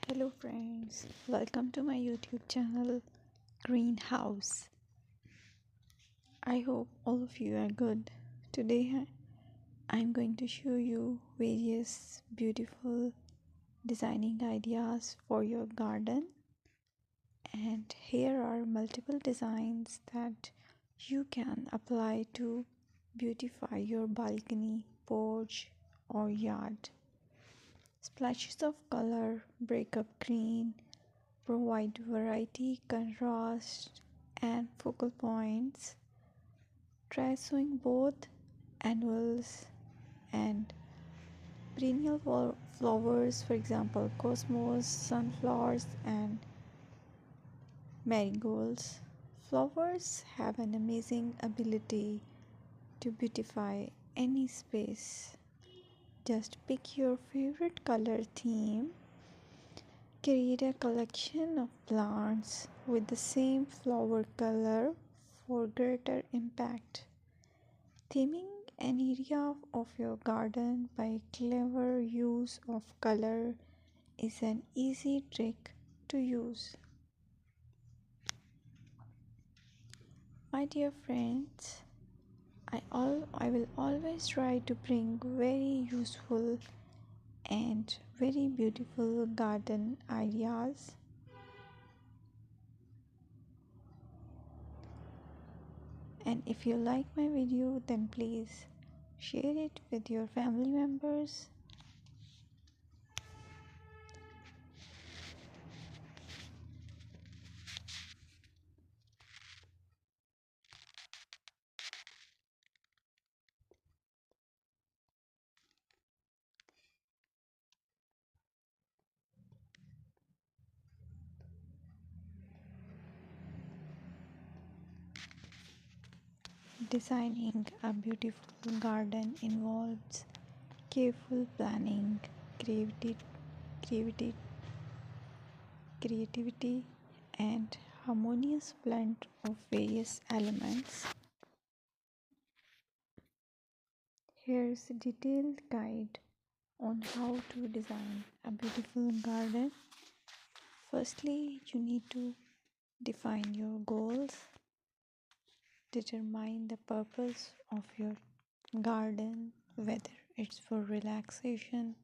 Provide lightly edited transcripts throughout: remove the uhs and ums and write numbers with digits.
Hello friends, welcome to my YouTube channel Greenhouse. I hope all of you are good. Today I'm going to show you various beautiful designing ideas for your garden, and here are multiple designs that you can apply to beautify your balcony, porch or yard. Splashes of color break up green, provide variety, contrast, and focal points. Try sowing both annuals and perennial flowers, for example, cosmos, sunflowers, and marigolds. Flowers have an amazing ability to beautify any space. Just pick your favorite color theme. Create a collection of plants with the same flower color for greater impact. Theming an area of your garden by clever use of color is an easy trick to use. My dear friends, I will always try to bring very useful and very beautiful garden ideas. And if you like my video, then please share it with your family members. Designing a beautiful garden involves careful planning, creativity, creativity, creativity, and harmonious blend of various elements. Here's a detailed guide on how to design a beautiful garden. Firstly, you need to define your goals, determine the purpose of your garden, whether it's for relaxation,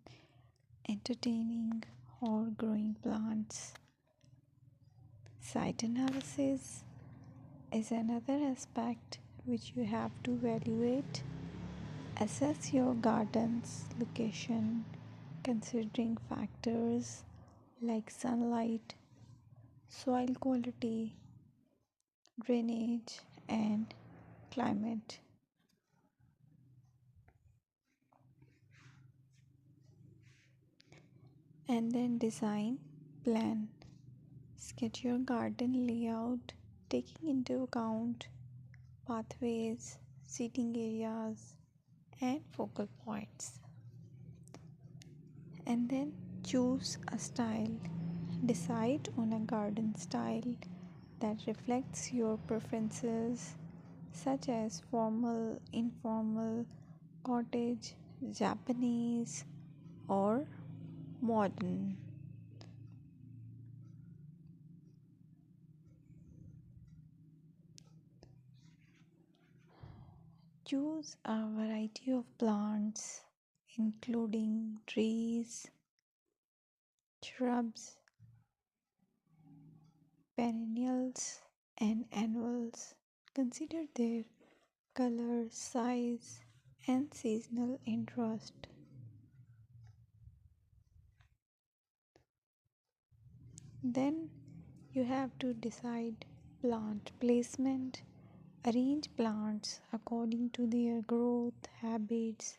entertaining, or growing plants. Site analysis is another aspect which you have to evaluate. Assess your garden's location considering factors like sunlight, soil quality, drainage, and climate. And then design, plan. Sketch your garden layout taking into account pathways, seating areas, and focal points. And then choose a style. Decide on a garden style that reflects your preferences, such as formal, informal, cottage, Japanese, or modern. Choose a variety of plants, including trees, shrubs, perennials, and annuals. Consider their color, size, and seasonal interest. Then you have to decide plant placement. Arrange plants according to their growth habits